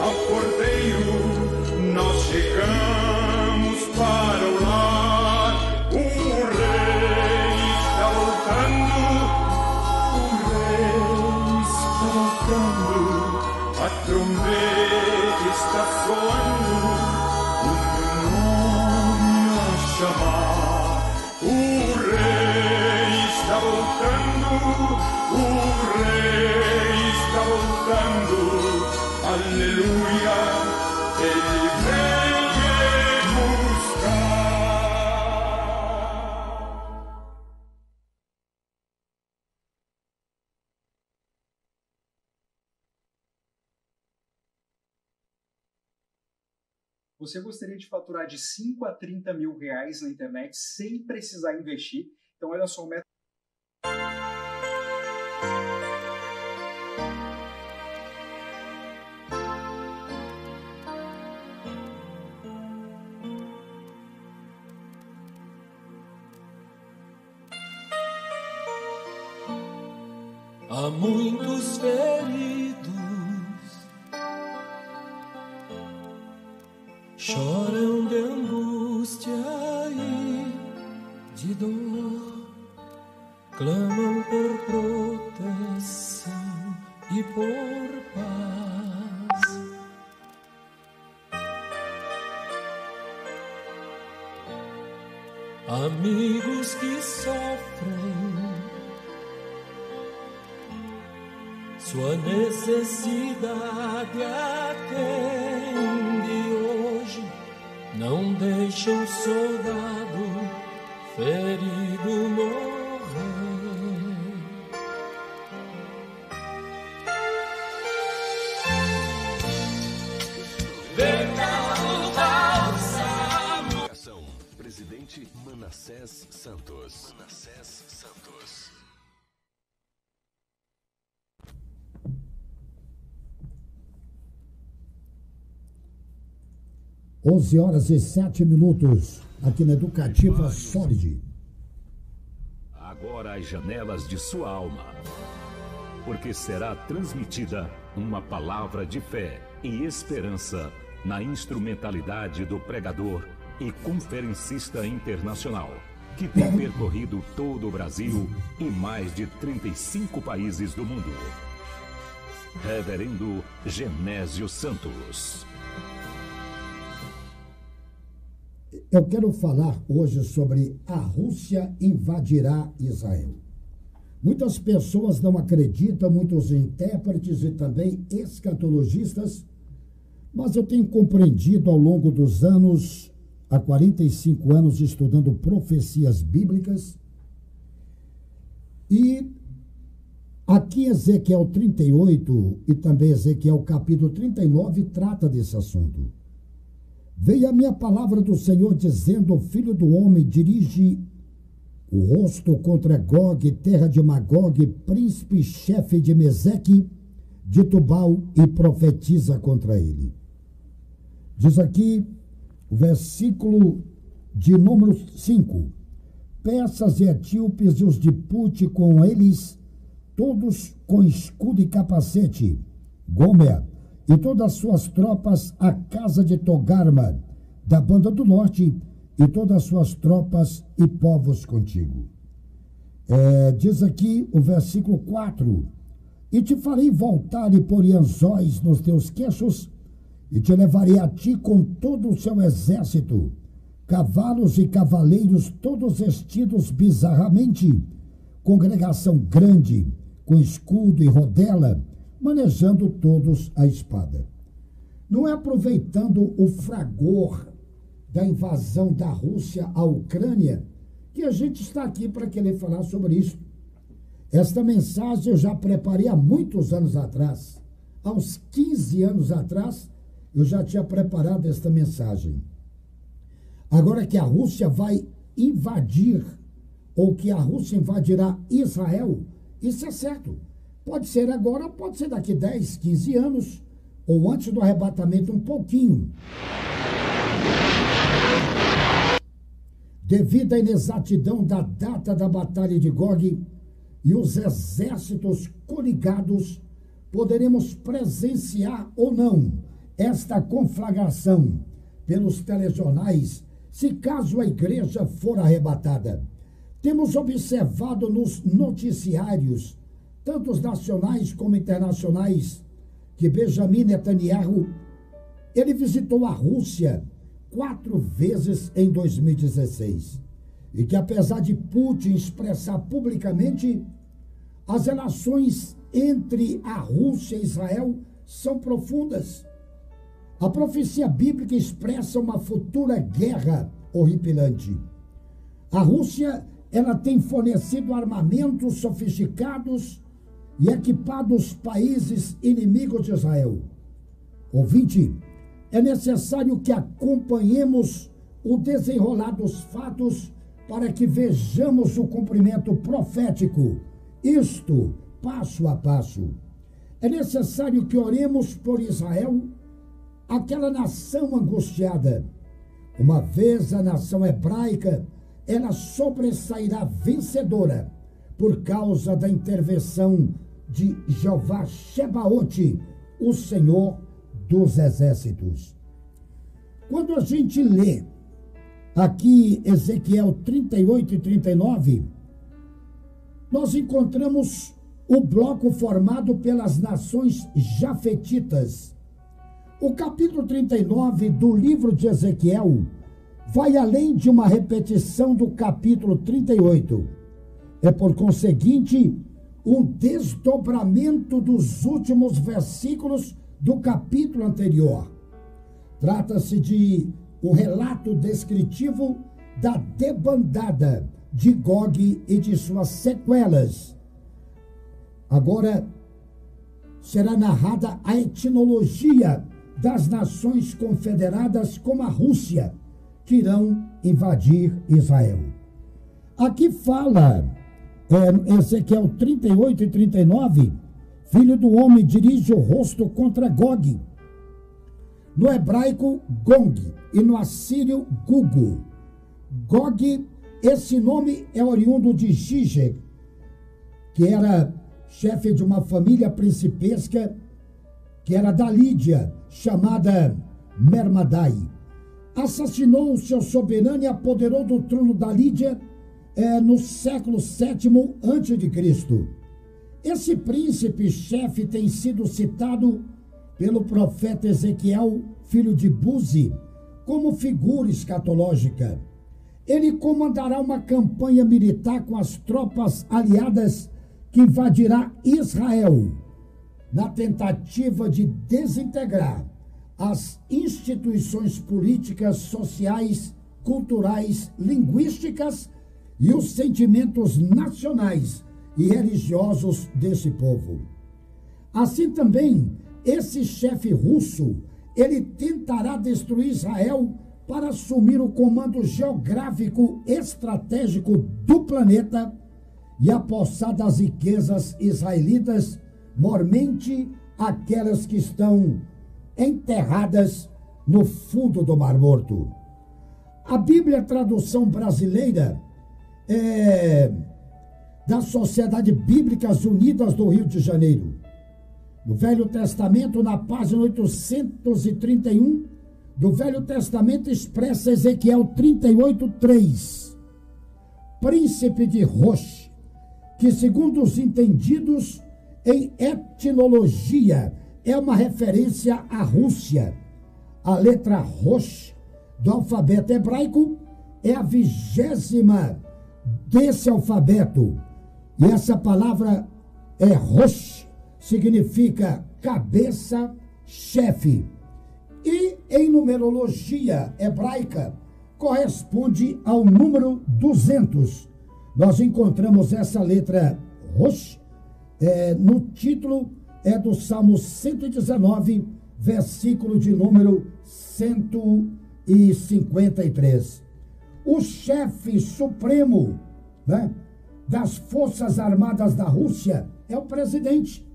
ao Cordeiro nós chegamos para o lar. O Rei está voltando, o Rei está voltando, a trombeta está soando, o meu nome a chamar. O Rei está voltando, o Rei está voltando, aleluia, ele vem me buscar. Você gostaria de faturar de 5 a 30 mil reais na internet sem precisar investir? Então olha só o método. Há muitos feridos, choram de angústia e de dor, clamam por proteção e por paz. Amigos que sofrem sua necessidade atende hoje, não deixa um soldado ferido morrer. Venha o bálsamo. Presidente Manassés Santos. 11h07, aqui na Educativa Solid. Agora as janelas de sua alma, porque será transmitida uma palavra de fé e esperança na instrumentalidade do pregador e conferencista internacional, que tem percorrido todo o Brasil e mais de 35 países do mundo. Reverendo Genésio Santos. Eu quero falar hoje sobre a Rússia invadirá Israel. Muitas pessoas não acreditam, muitos intérpretes e também escatologistas, mas eu tenho compreendido ao longo dos anos, há 45 anos estudando profecias bíblicas, e aqui Ezequiel 38 e também Ezequiel capítulo 39 trata desse assunto. Veio a minha palavra do Senhor dizendo: o filho do homem dirige o rosto contra Gog, terra de Magog, príncipe-chefe de Meseque, de Tubal, e profetiza contra ele. Diz aqui o versículo de número 5. Persas e etíopes e os de Pute com eles, todos com escudo e capacete, Gomer, e todas as suas tropas, a casa de Togarma, da banda do norte, e todas as suas tropas e povos contigo. Diz aqui o versículo 4, e te farei voltar e porei anzóis nos teus queixos, e te levarei a ti com todo o seu exército, cavalos e cavaleiros, todos vestidos bizarramente, congregação grande, com escudo e rodela, manejando todos a espada. Não é aproveitando o fragor da invasão da Rússia à Ucrânia que a gente está aqui para querer falar sobre isso. Esta mensagem eu já preparei há muitos anos atrás. Há uns 15 anos atrás, eu já tinha preparado esta mensagem. Agora que a Rússia vai invadir, ou que a Rússia invadirá Israel, isso é certo. Pode ser agora, pode ser daqui 10, 15 anos, ou antes do arrebatamento um pouquinho. Devido à inexatidão da data da batalha de Gog e os exércitos coligados, poderemos presenciar ou não esta conflagração pelos telejornais, se caso a igreja for arrebatada. Temos observado nos noticiários, tanto os nacionais como internacionais, que Benjamin Netanyahu, ele visitou a Rússia 4 vezes em 2016. E que apesar de Putin expressar publicamente, as relações entre a Rússia e Israel são profundas. A profecia bíblica expressa uma futura guerra horripilante. A Rússia, ela tem fornecido armamentos sofisticados e equipado os países inimigos de Israel. Ouvinte, é necessário que acompanhemos o desenrolar dos fatos para que vejamos o cumprimento profético, isto passo a passo. É necessário que oremos por Israel, aquela nação angustiada. Uma vez a nação hebraica, ela sobressairá vencedora por causa da intervenção de Jeová Shebaote, o Senhor dos exércitos. Quando a gente lê aqui Ezequiel 38 e 39, nós encontramos o bloco formado pelas nações jafetitas. O capítulo 39 do livro de Ezequiel vai além de uma repetição do capítulo 38. É, por conseguinte, um desdobramento dos últimos versículos do capítulo anterior. Trata-se de um relato descritivo da debandada de Gog e de suas sequelas. Agora será narrada a etnologia das nações confederadas como a Rússia, que irão invadir Israel. Aqui fala Ezequiel 38 e 39, filho do homem, dirige o rosto contra Gog. No hebraico, Gong, e no assírio, Gugu. Gog, esse nome é oriundo de Gigeg, que era chefe de uma família principesca, que era da Lídia, chamada Mermadai. Assassinou o seu soberano e apoderou do trono da Lídia no século VII a.C. Esse príncipe chefe tem sido citado pelo profeta Ezequiel, filho de Buzi, como figura escatológica. Ele comandará uma campanha militar com as tropas aliadas que invadirá Israel, na tentativa de desintegrar as instituições políticas, sociais, culturais, linguísticas e os sentimentos nacionais e religiosos desse povo. Assim também, esse chefe russo, ele tentará destruir Israel para assumir o comando geográfico estratégico do planeta e apossar das riquezas israelitas, mormente aquelas que estão enterradas no fundo do Mar Morto. A Bíblia, tradução brasileira, da Sociedade Bíblicas Unidas do Rio de Janeiro. No Velho Testamento, na página 831 do Velho Testamento, expressa Ezequiel 38:3. Príncipe de Rosh, que segundo os entendidos em etnologia é uma referência à Rússia. A letra Rosh do alfabeto hebraico é a 20ª desse alfabeto. E essa palavra Rosh significa cabeça, chefe. E em numerologia hebraica corresponde ao número 200. Nós encontramos essa letra Rosh no título do Salmo 119, versículo de número 153. O chefe supremo, das Forças Armadas da Rússia é o presidente.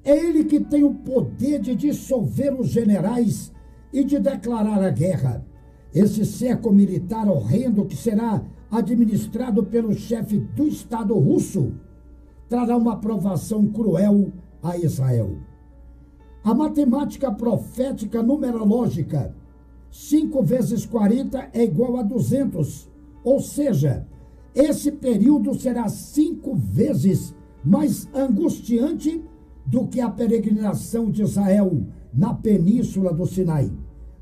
É ele que tem o poder de dissolver os generais e de declarar a guerra. Esse cerco militar horrendo que será administrado pelo chefe do Estado russo trará uma provação cruel a Israel. A matemática profética numerológica, 5 vezes 40 é igual a 200. Ou seja, esse período será 5 vezes mais angustiante do que a peregrinação de Israel na península do Sinai.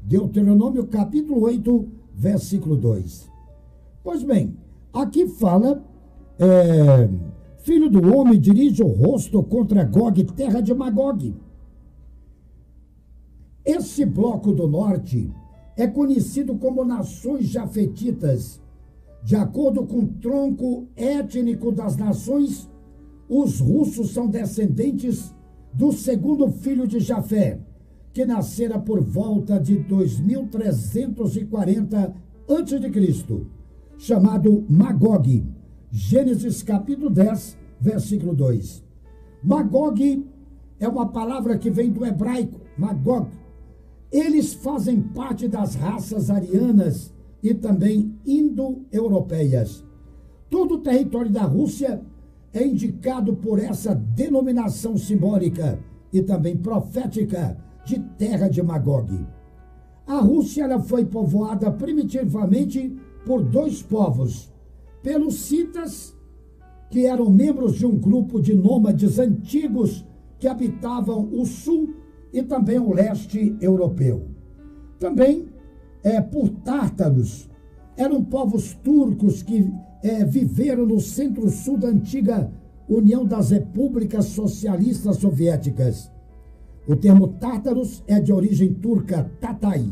Deuteronômio capítulo 8, versículo 2. Pois bem, aqui fala, filho do homem dirige o rosto contra Gog, terra de Magog. Esse bloco do norte é conhecido como nações jafetitas. De acordo com o tronco étnico das nações, os russos são descendentes do segundo filho de Jafé, que nascera por volta de 2340 a.C., chamado Magog. Gênesis capítulo 10, versículo 2. Magog é uma palavra que vem do hebraico, Magog. Eles fazem parte das raças arianas e também indo-europeias. Todo o território da Rússia é indicado por essa denominação simbólica e também profética de terra de Magog. A Rússia ela foi povoada primitivamente por 2 povos, pelos citas, que eram membros de um grupo de nômades antigos que habitavam o sul e também o leste europeu. Também por tártaros, eram povos turcos que viveram no centro-sul da antiga União das Repúblicas Socialistas Soviéticas. O termo tártaros é de origem turca, tatai.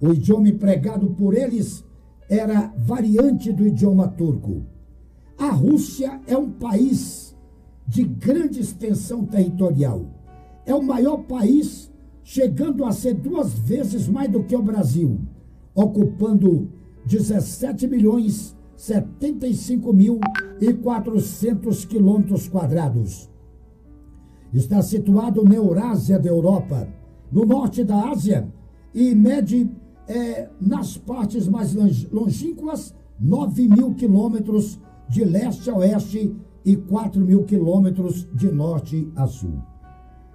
O idioma empregado por eles era variante do idioma turco. A Rússia é um país de grande extensão territorial. É o maior país, chegando a ser 2 vezes mais do que o Brasil, ocupando 17.075.400 quilômetros quadrados. Está situado na Eurásia da Europa, no norte da Ásia, e mede nas partes mais longínquas 9.000 quilômetros de leste a oeste e 4.000 quilômetros de norte a sul.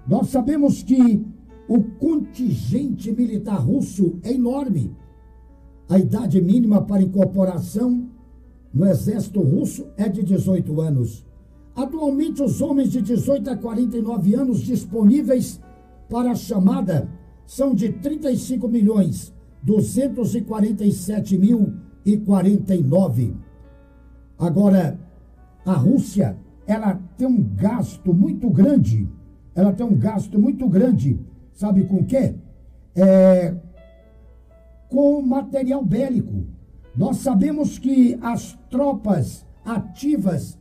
Nós sabemos que o contingente militar russo é enorme. A idade mínima para incorporação no exército russo é de 18 anos. Atualmente, os homens de 18 a 49 anos disponíveis para a chamada são de 35.247.049. Agora, a Rússia, ela tem um gasto muito grande. Sabe com o quê? Com material bélico. Nós sabemos que as tropas ativas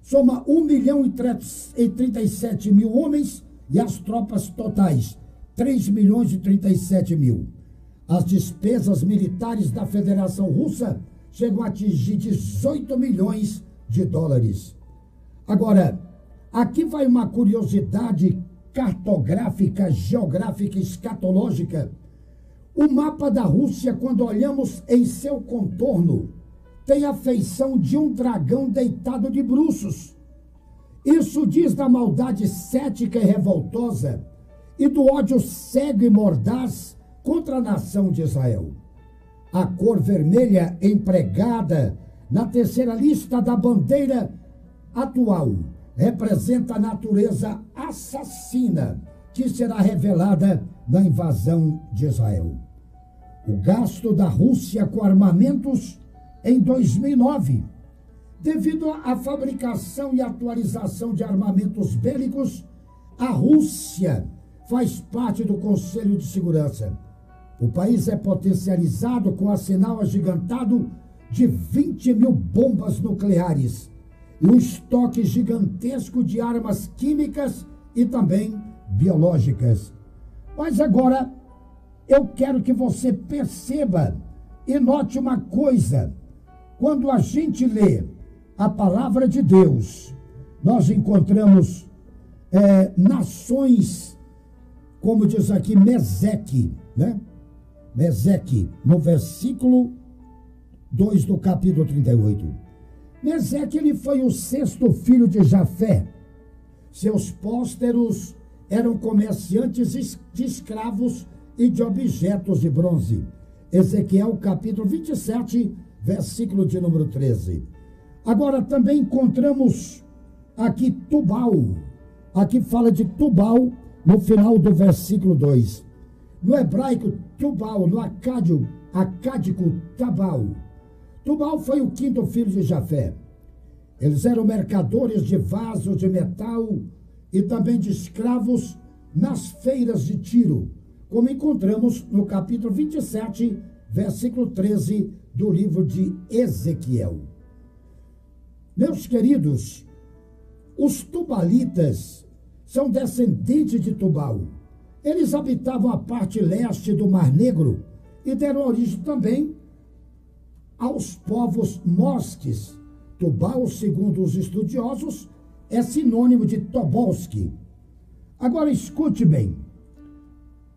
soma 1.037.000 homens e as tropas totais 3.037.000. As despesas militares da Federação Russa chegam a atingir 18 milhões de dólares. Agora, aqui vai uma curiosidade cartográfica, geográfica, escatológica. O mapa da Rússia, quando olhamos em seu contorno, tem a feição de um dragão deitado de bruços. Isso diz da maldade cética e revoltosa e do ódio cego e mordaz contra a nação de Israel. A cor vermelha empregada na terceira lista da bandeira atual representa a natureza assassina que será revelada na invasão de Israel. O gasto da Rússia com armamentos em 2009, devido à fabricação e atualização de armamentos bélicos, a Rússia faz parte do Conselho de Segurança. O país é potencializado com o arsenal agigantado de 20.000 bombas nucleares e um estoque gigantesco de armas químicas e também biológicas. Mas agora eu quero que você perceba e note uma coisa. Quando a gente lê a palavra de Deus, nós encontramos nações, como diz aqui, Meseque, né? Meseque, no versículo 2 do capítulo 38. Meseque, ele foi o 6º filho de Jafé. Seus pósteros eram comerciantes de escravos e de objetos de bronze. Ezequiel capítulo 27, versículo de número 13. Agora também encontramos aqui Tubal. Aqui fala de Tubal no final do versículo 2. No hebraico, Tubal, no acádico, Tabal. Tubal foi o quinto filho de Jafé. Eles eram mercadores de vasos de metal e também de escravos nas feiras de Tiro, como encontramos no capítulo 27, versículo 13 do livro de Ezequiel. Meus queridos, os tubalitas são descendentes de Tubal. Eles habitavam a parte leste do Mar Negro e deram origem também aos povos mosques. Tubal, segundo os estudiosos, é sinônimo de Tobolski. Agora escute bem.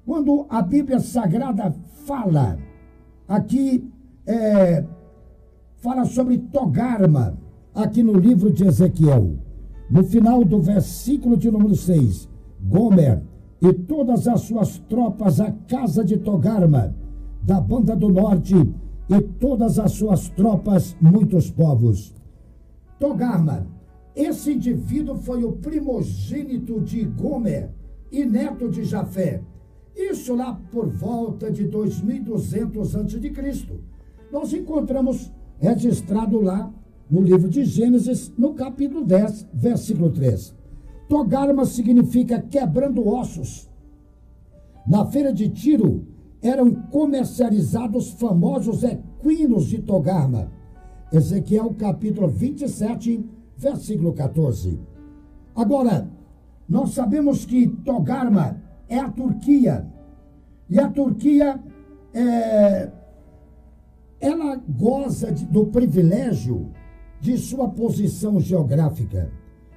Quando a Bíblia Sagrada fala, aqui fala sobre Togarma, aqui no livro de Ezequiel, no final do versículo de número 6, Gomer e todas as suas tropas à casa de Togarma, da banda do norte, e todas as suas tropas, muitos povos. Togarma, esse indivíduo foi o primogênito de Gomer e neto de Jafé. Isso lá por volta de 2200 a.C. Nós encontramos registrado lá no livro de Gênesis, no capítulo 10, versículo 3. Togarma significa quebrando ossos. Na feira de Tiro eram comercializados famosos equinos de Togarma. Ezequiel capítulo 27, versículo 14. Agora, nós sabemos que Togarma é a Turquia. E a Turquia, ela goza do privilégio de sua posição geográfica,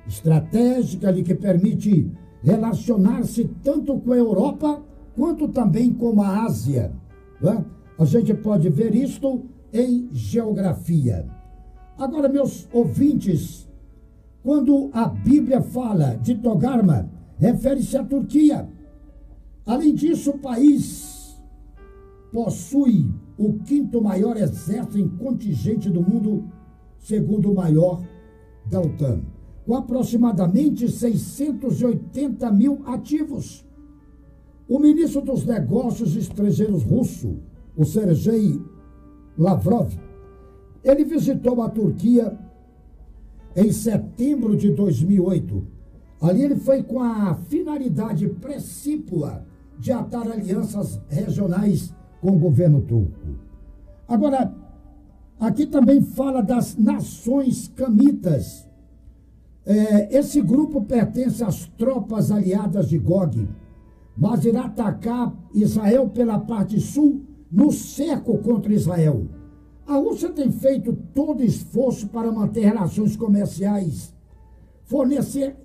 estratégica, que permite relacionar-se tanto com a Europa quanto também com a Ásia. Né? A gente pode ver isto em geografia. Agora, meus ouvintes, quando a Bíblia fala de Togarma, refere-se à Turquia. Além disso, o país possui o quinto maior exército em contingente do mundo, segundo o maior da OTAN, com aproximadamente 680 mil ativos. O ministro dos Negócios Estrangeiros russo, o Sergei Lavrov, ele visitou a Turquia em setembro de 2008. Ali ele foi com a finalidade precípua de atar alianças regionais com o governo turco. Agora, aqui também fala das nações camitas. Esse grupo pertence às tropas aliadas de Gog, mas irá atacar Israel pela parte sul no cerco contra Israel. A Rússia tem feito todo esforço para manter relações comerciais, fornecer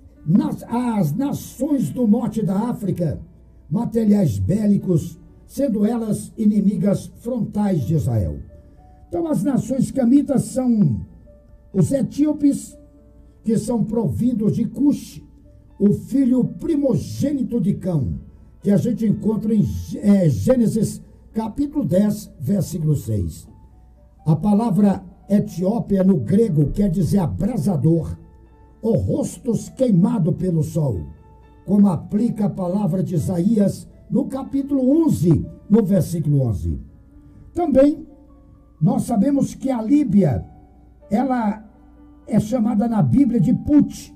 às nações do norte da África materiais bélicos, sendo elas inimigas frontais de Israel. Então, as nações camitas são os etíopes, que são provindos de Cush, o filho primogênito de Cão, que a gente encontra em Gênesis capítulo 10, versículo 6. A palavra Etiópia no grego quer dizer abrasador, ou rostos queimado pelo sol, como aplica a palavra de Isaías no capítulo 11, no versículo 11. Também nós sabemos que a Líbia, ela é chamada na Bíblia de Put.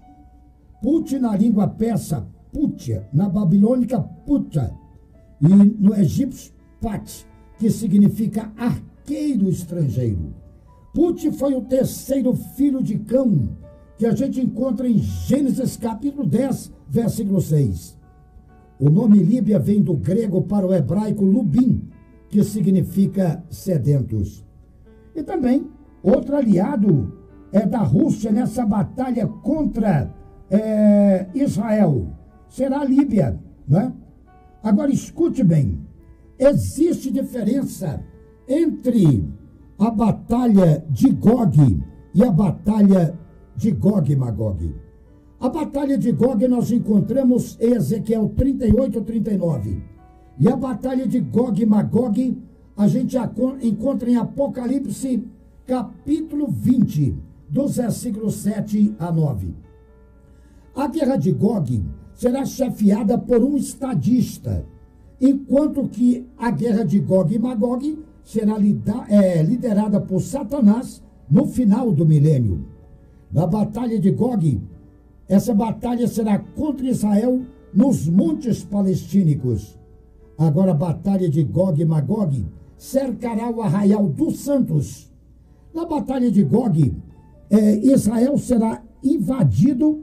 Put na língua persa, Putia, na babilônica Puta, e no egípcio Pat, que significa arqueiro estrangeiro. Put foi o terceiro filho de Cão, que a gente encontra em Gênesis capítulo 10, versículo 6. O nome Líbia vem do grego para o hebraico Lubim, que significa sedentos. E também, outro aliado da Rússia nessa batalha contra Israel será a Líbia, né? Agora escute bem, existe diferença entre a batalha de Gog e a batalha de Gog e Magog. A batalha de Gog nós encontramos em Ezequiel 38, 39. E a batalha de Gog e Magog a gente encontra em Apocalipse capítulo 20, dos versículos 7 a 9. A guerra de Gog será chefiada por um estadista, enquanto que a guerra de Gog e Magog será liderada por Satanás no final do milênio. Na batalha de Gog, essa batalha será contra Israel nos montes palestínicos. Agora a batalha de Gog e Magog cercará o arraial dos santos. Na batalha de Gog, Israel será invadido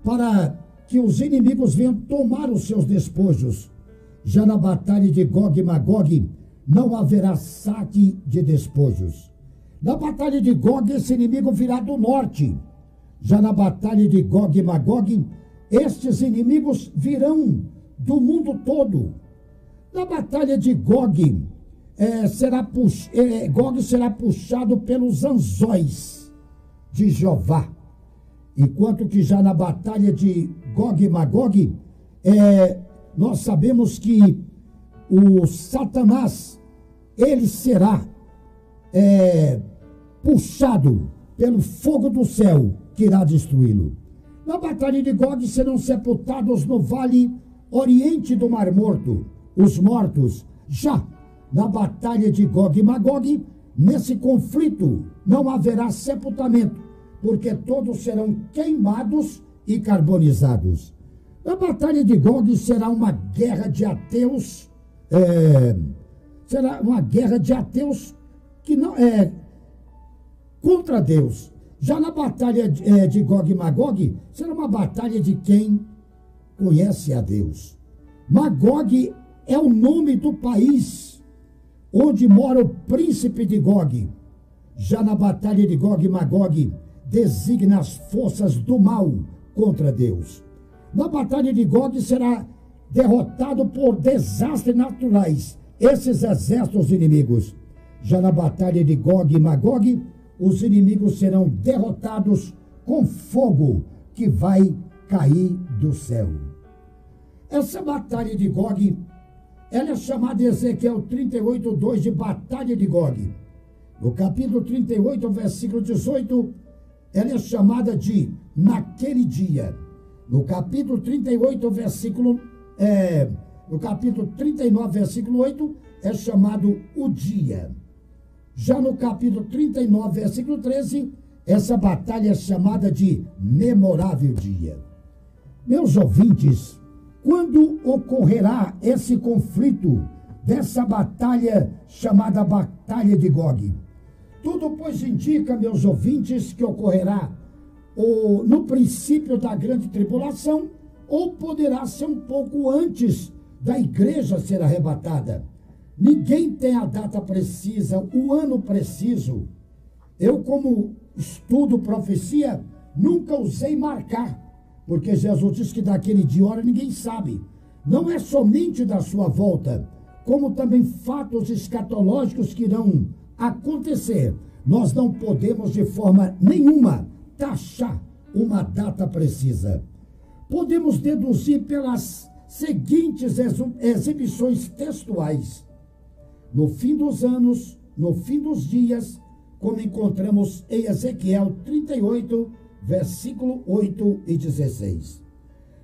para que os inimigos venham tomar os seus despojos. Já na batalha de Gog e Magog, não haverá saque de despojos. Na batalha de Gog, esse inimigo virá do norte. Já na batalha de Gog e Magog, estes inimigos virão do mundo todo. Na batalha de Gog, Gog será puxado pelos anzóis de Jeová. Enquanto que já na batalha de Gog e Magog, nós sabemos que o Satanás, ele será puxado pelo fogo do céu, que irá destruí-lo. Na batalha de Gog serão sepultados no vale oriente do Mar Morto os mortos. Já na batalha de Gog e Magog, nesse conflito não haverá sepultamento, porque todos serão queimados e carbonizados. Na batalha de Gog será uma guerra de ateus, será uma guerra de ateus que não é contra Deus. Já na batalha de Gog e Magog, será uma batalha de quem conhece a Deus. Magog é o nome do país onde mora o príncipe de Gog. Já na batalha de Gog e Magog, designa as forças do mal contra Deus. Na batalha de Gog será derrotado por desastres naturais esses exércitos inimigos. Já na batalha de Gog e Magog, os inimigos serão derrotados com fogo que vai cair do céu. Essa batalha de Gog, ela é chamada em Ezequiel 38, 2 de batalha de Gog. No capítulo 38, versículo 18, ela é chamada de naquele dia. No capítulo 38, no capítulo 39, versículo 8, é chamado o dia. Já no capítulo 39, versículo 13, essa batalha é chamada de memorável dia. Meus ouvintes, quando ocorrerá esse conflito dessa batalha chamada Batalha de Gog? Tudo, pois, indica, meus ouvintes, que ocorrerá no princípio da grande tribulação, ou poderá ser um pouco antes da igreja ser arrebatada. Ninguém tem a data precisa, o ano preciso. Eu, como estudo profecia, nunca usei marcar, porque Jesus disse que daquele dia e hora ninguém sabe. Não é somente da sua volta, como também fatos escatológicos que irão acontecer. Nós não podemos de forma nenhuma taxar uma data precisa. Podemos deduzir pelas seguintes exibições textuais. No fim dos anos, no fim dos dias, como encontramos em Ezequiel 38, versículo 8 e 16.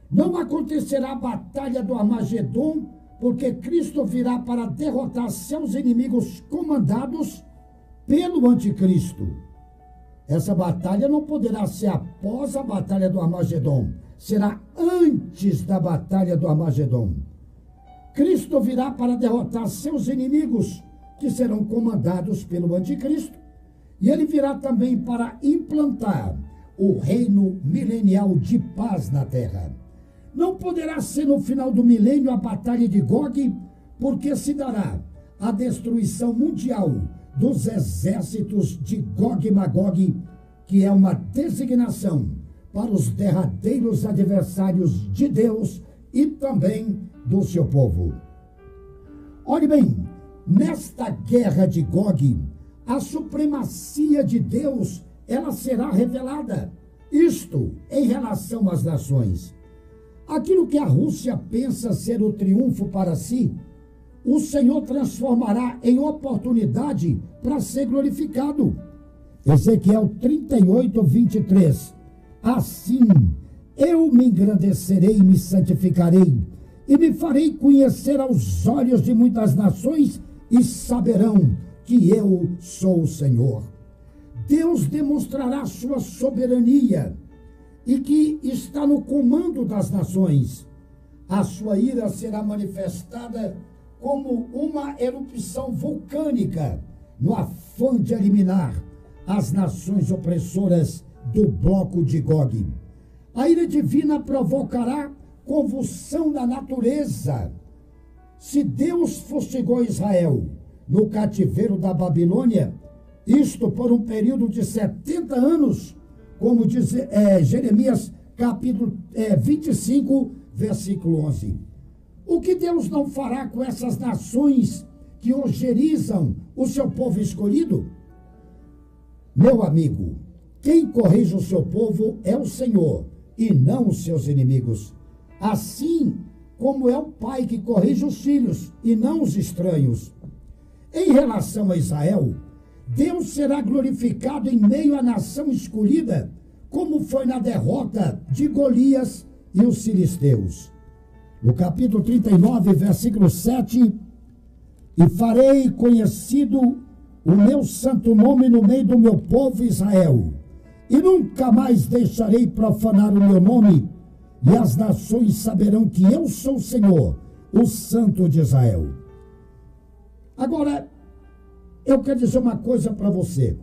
Não acontecerá a batalha do Armagedon, porque Cristo virá para derrotar seus inimigos comandados pelo anticristo. Essa batalha não poderá ser após a batalha do Armagedon, será antes da batalha do Armagedon. Cristo virá para derrotar seus inimigos, que serão comandados pelo anticristo, e ele virá também para implantar o reino milenial de paz na terra. Não poderá ser no final do milênio a batalha de Gog, porque se dará a destruição mundial dos exércitos de Gog e Magog, que é uma designação para os derradeiros adversários de Deus e também do seu povo. Olhe bem, nesta guerra de Gog, a supremacia de Deus, ela será revelada. Isto em relação às nações. Aquilo que a Rússia pensa ser o triunfo para si, o Senhor transformará em oportunidade para ser glorificado. Ezequiel 38, 23. Assim, eu me engrandecerei e me santificarei, e me farei conhecer aos olhos de muitas nações, e saberão que eu sou o Senhor. Deus demonstrará sua soberania e que está no comando das nações. A sua ira será manifestada como uma erupção vulcânica, no afã de eliminar as nações opressoras do bloco de Gog. A ira divina provocará convulsão da natureza. Se Deus fustigou Israel no cativeiro da Babilônia, isto por um período de 70 anos, como diz Jeremias capítulo 25, versículo 11. O que Deus não fará com essas nações que odiarizam o seu povo escolhido? Meu amigo, quem corrige o seu povo é o Senhor, e não os seus inimigos. Assim como é o pai que corrige os filhos, e não os estranhos. Em relação a Israel, Deus será glorificado em meio à nação escolhida, como foi na derrota de Golias e os filisteus. No capítulo 39, versículo 7, e farei conhecido o meu santo nome no meio do meu povo Israel, e nunca mais deixarei profanar o meu nome, e as nações saberão que eu sou o Senhor, o Santo de Israel. Agora, eu quero dizer uma coisa para você.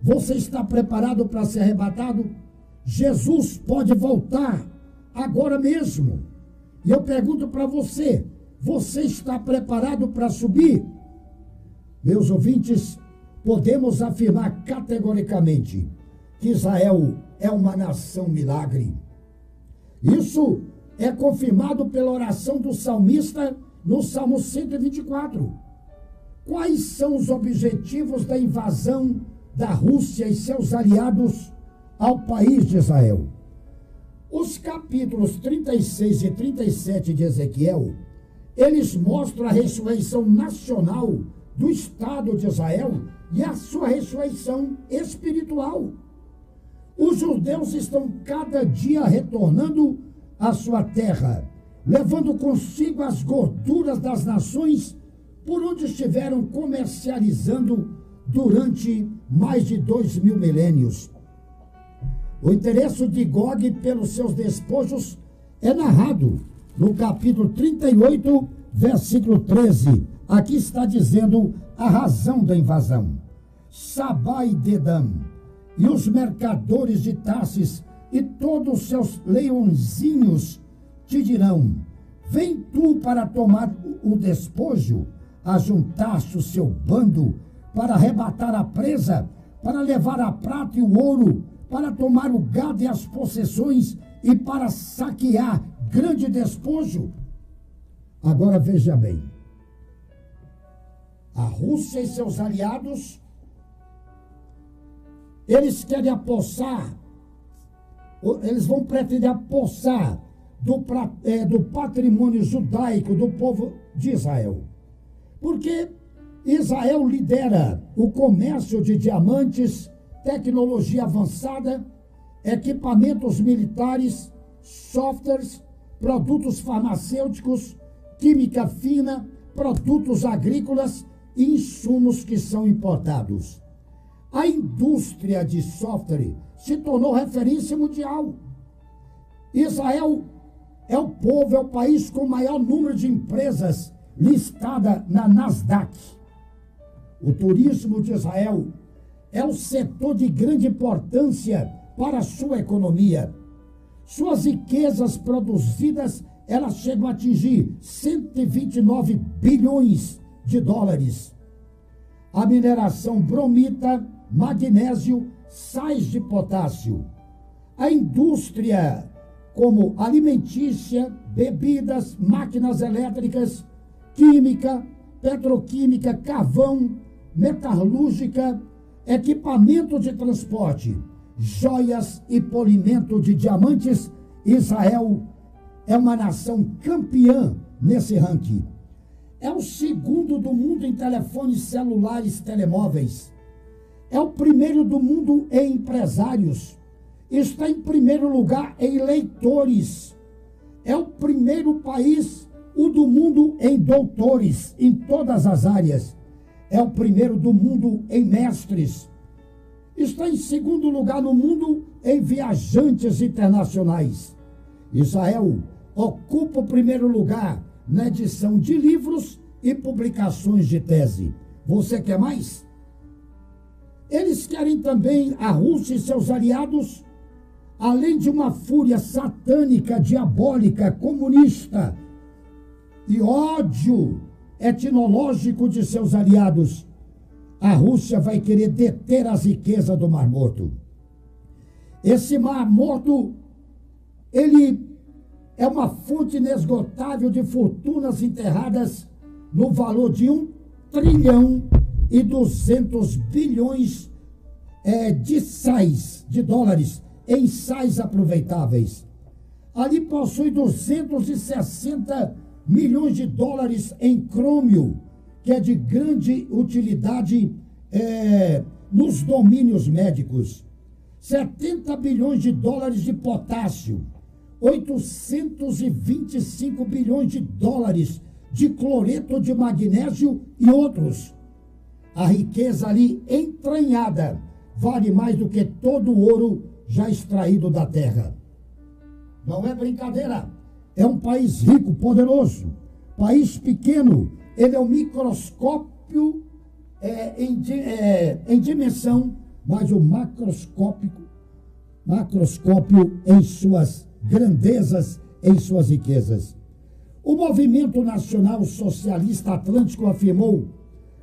Você está preparado para ser arrebatado? Jesus pode voltar agora mesmo. E eu pergunto para você, você está preparado para subir? Meus ouvintes, podemos afirmar categoricamente que Israel é uma nação milagre. Isso é confirmado pela oração do salmista no Salmo 124. Quais são os objetivos da invasão da Rússia e seus aliados ao país de Israel? Os capítulos 36 e 37 de Ezequiel, eles mostram a ressurreição nacional do Estado de Israel e a sua ressurreição espiritual. Os judeus estão cada dia retornando à sua terra, levando consigo as gorduras das nações por onde estiveram comercializando durante mais de 2000 milênios. O interesse de Gog pelos seus despojos é narrado no capítulo 38, versículo 13. Aqui está dizendo a razão da invasão. Sabá e Dedã, e os mercadores de Tarsis e todos os seus leãozinhos te dirão: vem tu para tomar o despojo, ajuntar-se o seu bando, para arrebatar a presa, para levar a prata e o ouro, para tomar o gado e as possessões e para saquear grande despojo. Agora veja bem, a Rússia e seus aliados, eles querem apossar, eles vão pretender apossar do patrimônio judaico do povo de Israel. Porque Israel lidera o comércio de diamantes, tecnologia avançada, equipamentos militares, softwares, produtos farmacêuticos, química fina, produtos agrícolas e insumos que são importados. A indústria de software se tornou referência mundial. Israel é o povo, é o país com o maior número de empresas listada na Nasdaq. O turismo de Israel é um setor de grande importância para a sua economia. Suas riquezas produzidas, elas chegam a atingir 129 bilhões de dólares. A mineração bromita, magnésio, sais de potássio. A indústria como alimentícia, bebidas, máquinas elétricas, química, petroquímica, carvão, metalúrgica, equipamento de transporte joias e polimento de diamantes, Israel é uma nação campeã nesse ranking. É o segundo do mundo em telefones celulares telemóveis. É o primeiro do mundo em empresários. Está em primeiro lugar em leitores. É o primeiro país, o do mundo, em doutores, em todas as áreas. É o primeiro do mundo em mestres. Está em segundo lugar no mundo em viajantes internacionais. Israel ocupa o primeiro lugar na edição de livros e publicações de tese. Você quer mais? Eles querem também a Rússia e seus aliados, além de uma fúria satânica, diabólica, comunista e ódio etnológico de seus aliados. A Rússia vai querer deter as riquezas do Mar Morto. Esse Mar Morto, ele é uma fonte inesgotável de fortunas enterradas no valor de 1 trilhão e 200 bilhões de dólares em sais aproveitáveis. Ali possui 260 milhões de dólares em crômio, que é de grande utilidade nos domínios médicos. 70 bilhões de dólares de potássio. 825 bilhões de dólares de cloreto de magnésio e outros. A riqueza ali entranhada vale mais do que todo o ouro já extraído da terra. Não é brincadeira. É um país rico, poderoso. País pequeno. Ele é um microscópio em dimensão, mas o macroscópio em suas grandezas, em suas riquezas. O Movimento Nacional Socialista Atlântico afirmou: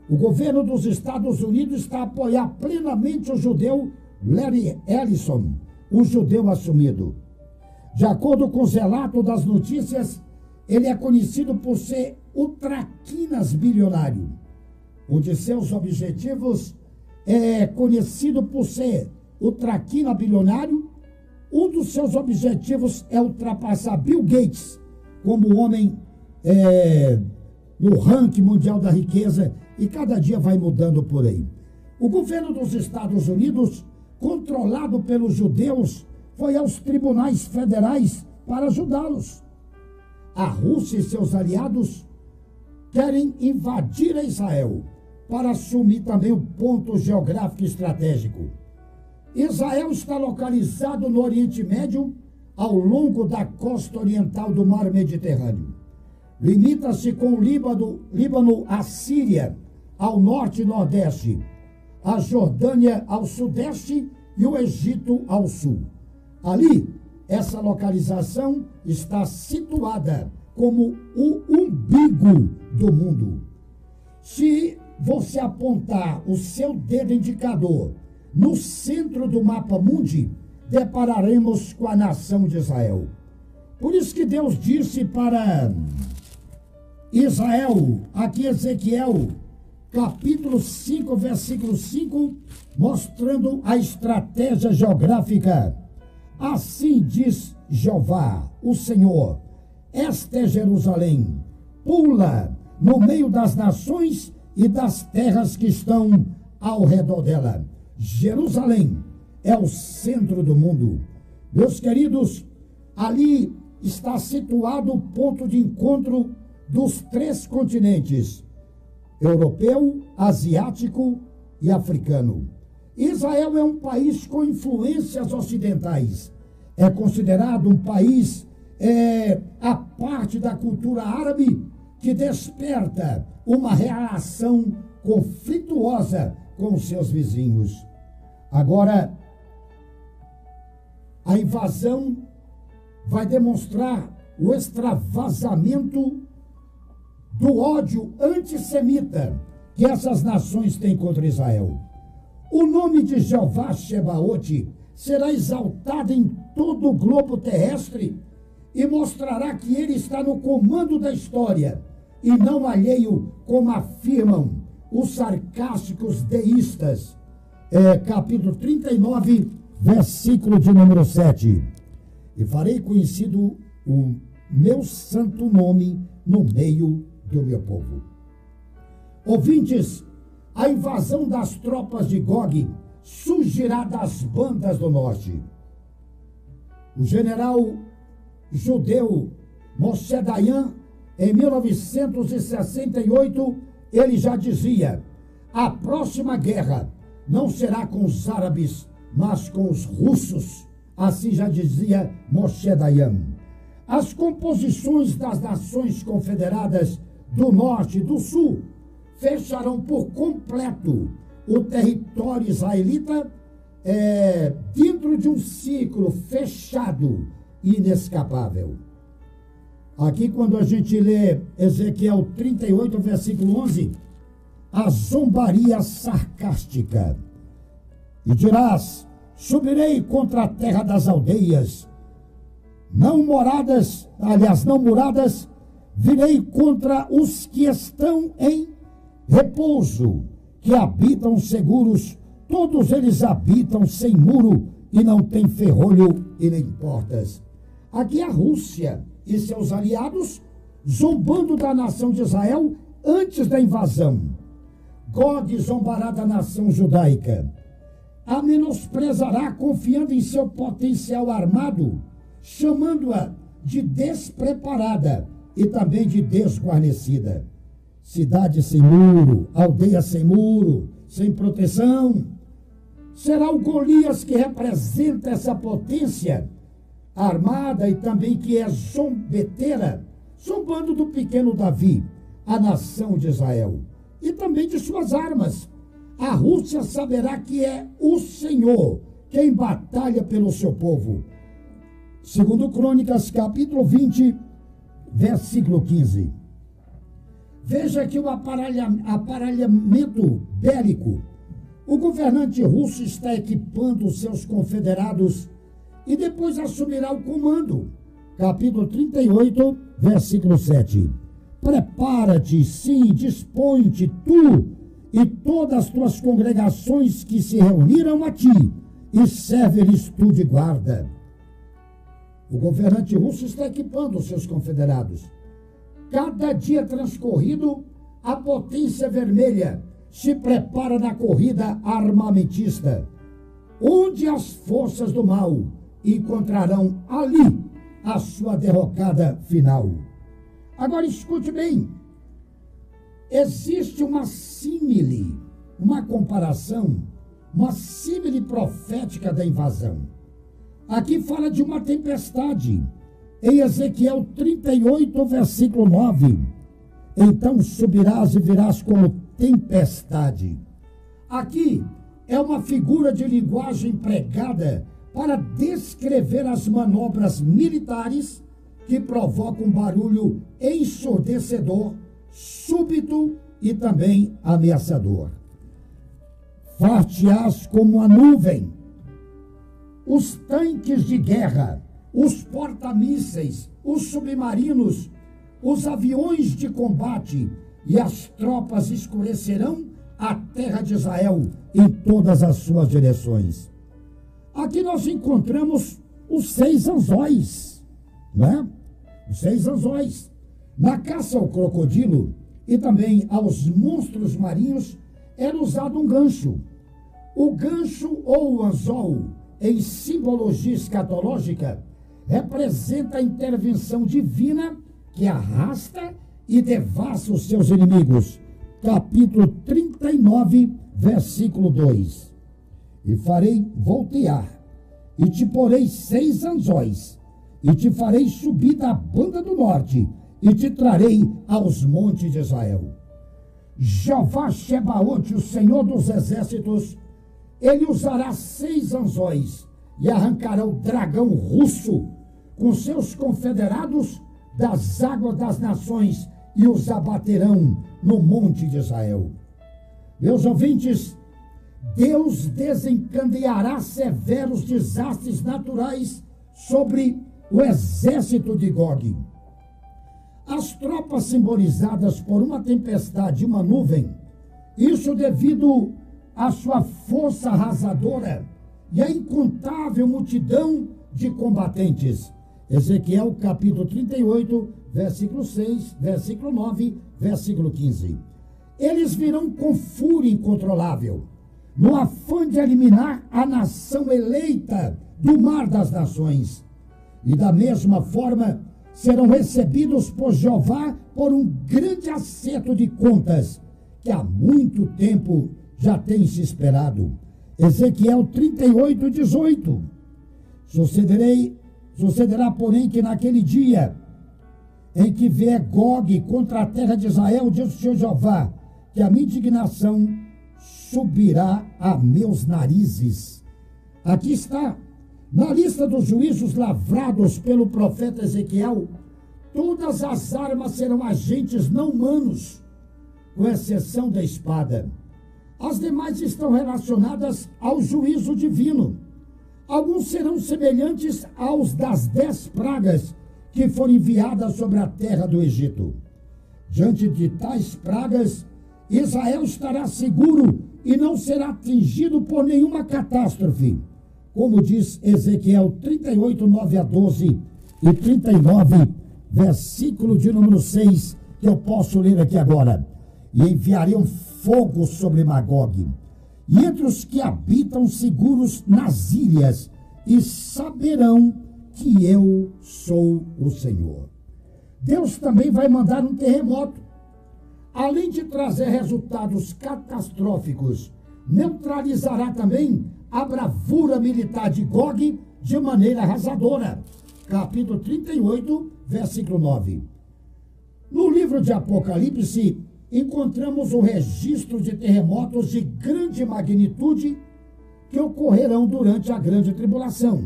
o governo dos Estados Unidos está a apoiar plenamente o judeu Larry Ellison, um judeu assumido. De acordo com os relatos das notícias, ele é conhecido por ser o traquinas bilionário. Um de seus objetivos é conhecido por ser o traquina bilionário. Um dos seus objetivos é ultrapassar Bill Gates como o homem no ranking mundial da riqueza, e cada dia vai mudando por aí. O governo dos Estados Unidos, controlado pelos judeus, foi aos tribunais federais para ajudá-los. A Rússia e seus aliados querem invadir Israel para assumir também o ponto geográfico estratégico. Israel está localizado no Oriente Médio, ao longo da costa oriental do Mar Mediterrâneo. Limita-se com o Líbano, a Síria, ao norte e nordeste, a Jordânia ao sudeste e o Egito ao sul. Ali, essa localização está situada como o umbigo do mundo. Se você apontar o seu dedo indicador no centro do mapa mundi, depararemos com a nação de Israel. Por isso que Deus disse para Israel, aqui Ezequiel, capítulo 5, versículo 5, mostrando a estratégia geográfica. Assim diz Jeová, o Senhor: esta é Jerusalém, pula no meio das nações e das terras que estão ao redor dela. Jerusalém é o centro do mundo. Meus queridos, ali está situado o ponto de encontro dos 3 continentes: europeu, asiático e africano. Israel é um país com influências ocidentais. É considerado um país a parte da cultura árabe, que desperta uma relação conflituosa com seus vizinhos. Agora, a invasão vai demonstrar o extravasamento do ódio antissemita que essas nações têm contra Israel. O nome de Jeová Shebaote será exaltado em todo o globo terrestre e mostrará que ele está no comando da história e não alheio, como afirmam os sarcásticos deístas. Capítulo 39, versículo de número 7. E farei conhecido o meu santo nome no meio do meu povo. Ouvintes, a invasão das tropas de Gog surgirá das bandas do norte. O general judeu Moshe Dayan, em 1968, ele já dizia: a próxima guerra não será com os árabes, mas com os russos. Assim já dizia Moshe Dayan. As composições das nações confederadas do norte e do sul fecharão por completo o território israelita dentro de um ciclo fechado e inescapável. Aqui, quando a gente lê Ezequiel 38, versículo 11, a zombaria sarcástica. E dirás: subirei contra a terra das aldeias, não moradas, virei contra os que estão em repouso, que habitam seguros, todos eles habitam sem muro e não têm ferrolho e nem portas. Aqui a Rússia e seus aliados zombando da nação de Israel antes da invasão. Gog zombará da nação judaica, a menosprezará confiando em seu potencial armado, chamando-a de despreparada e também de desguarnecida. Cidade sem muro, aldeia sem muro, sem proteção. Será o Golias que representa essa potência armada e também que é zombeteira, zombando do pequeno Davi, a nação de Israel, e também de suas armas. A Rússia saberá que é o Senhor quem batalha pelo seu povo. Segundo Crônicas, capítulo 20, versículo 15. Veja que o aparelhamento bélico. O governante russo está equipando os seus confederados e depois assumirá o comando. Capítulo 38, versículo 7. Prepara-te, sim, dispõe-te, tu e todas as tuas congregações que se reuniram a ti, e serve-lhes tu de guarda. O governante russo está equipando os seus confederados. Cada dia transcorrido, a potência vermelha se prepara na corrida armamentista, onde as forças do mal encontrarão ali a sua derrocada final. Agora escute bem, existe uma símile, uma comparação, uma símile profética da invasão. Aqui fala de uma tempestade, em Ezequiel 38, versículo 9. Então subirás e virás como tempestade. Aqui é uma figura de linguagem empregada para descrever as manobras militares que provocam um barulho ensurdecedor, súbito e também ameaçador. Far-te-ás como a nuvem. Os tanques de guerra, os porta-mísseis, os submarinos, os aviões de combate e as tropas escurecerão a terra de Israel em todas as suas direções. Aqui nós encontramos os 6 anzóis, né? Os 6 anzóis. Na caça ao crocodilo e também aos monstros marinhos era usado um gancho. O gancho ou o anzol, em simbologia escatológica, representa a intervenção divina que arrasta e devassa os seus inimigos. Capítulo 39, versículo 2. E farei voltear, e te porei 6 anzóis, e te farei subir da banda do norte, e te trarei aos montes de Israel. Jeová Shebaote, o Senhor dos exércitos, ele usará 6 anzóis, e arrancará o dragão russo com seus confederados das águas das nações, e os abaterão no monte de Israel. Meus ouvintes, Deus desencadeará severos desastres naturais sobre o exército de Gog. As tropas simbolizadas por uma tempestade e uma nuvem, isso devido à sua força arrasadora e a incontável multidão de combatentes. Ezequiel capítulo 38, versículo 6, versículo 9, versículo 15. Eles virão com fúria incontrolável, no afã de eliminar a nação eleita do mar das nações. E da mesma forma, serão recebidos por Jeová por um grande acerto de contas, que há muito tempo já tem se esperado. Ezequiel 38, 18. Sucederá, porém, que naquele dia em que vier Gog contra a terra de Israel, diz o Senhor Jeová, que a minha indignação subirá a meus narizes. Aqui está, na lista dos juízos lavrados pelo profeta Ezequiel, todas as armas serão agentes não humanos, com exceção da espada. As demais estão relacionadas ao juízo divino. Alguns serão semelhantes aos das 10 pragas que foram enviadas sobre a terra do Egito. Diante de tais pragas, Israel estará seguro e não será atingido por nenhuma catástrofe, como diz Ezequiel 38, 9 a 12 e 39, versículo de número 6, que eu posso ler aqui agora. E enviarei um fogo sobre Magog, e entre os que habitam seguros nas ilhas, e saberão que eu sou o Senhor. Deus também vai mandar um terremoto, além de trazer resultados catastróficos, neutralizará também a bravura militar de Gog de maneira arrasadora. Capítulo 38, versículo 9. No livro de Apocalipse, encontramos o registro de terremotos de grande magnitude que ocorrerão durante a grande tribulação.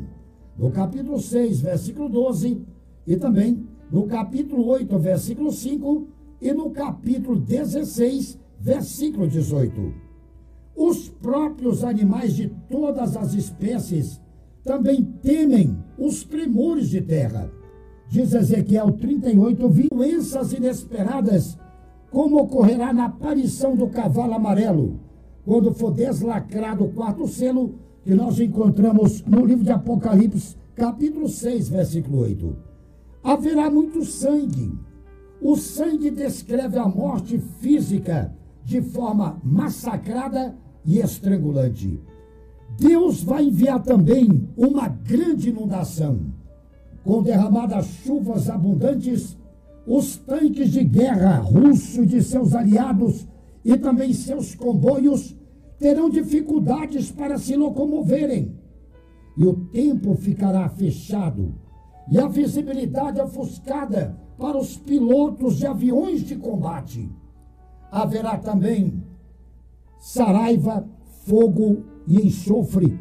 No capítulo 6, versículo 12, e também no capítulo 8, versículo 5, e no capítulo 16, versículo 18. Os próprios animais de todas as espécies também temem os tremores de terra. Diz Ezequiel 38, 20, doenças inesperadas, como ocorrerá na aparição do cavalo amarelo, quando for deslacrado o quarto selo, que nós encontramos no livro de Apocalipse, capítulo 6, versículo 8. Haverá muito sangue. O sangue descreve a morte física de forma massacrada e estrangulante. Deus vai enviar também uma grande inundação. Com derramadas chuvas abundantes, os tanques de guerra russos e de seus aliados e também seus comboios terão dificuldades para se locomoverem. E o tempo ficará fechado e a visibilidade ofuscada para os pilotos de aviões de combate. Haverá também saraiva, fogo e enxofre.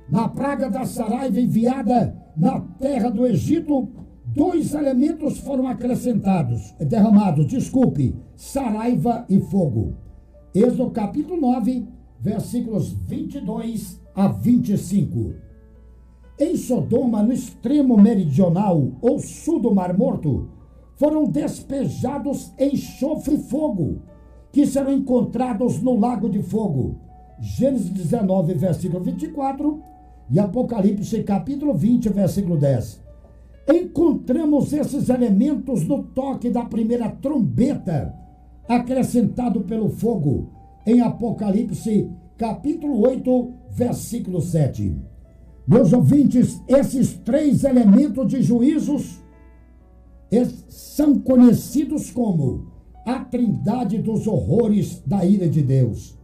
Na praga da saraiva enviada na terra do Egito, 2 elementos foram derramados, saraiva e fogo. Êxodo capítulo 9, versículos 22 a 25. Em Sodoma, no extremo meridional ou sul do Mar Morto, foram despejados enxofre e fogo, que serão encontrados no Lago de Fogo. Gênesis 19, versículo 24, e Apocalipse capítulo 20, versículo 10. Encontramos esses elementos no toque da primeira trombeta, acrescentado pelo fogo, em Apocalipse capítulo 8, versículo 7. Meus ouvintes, esses 3 elementos de juízos são conhecidos como a trindade dos horrores da ira de Deus.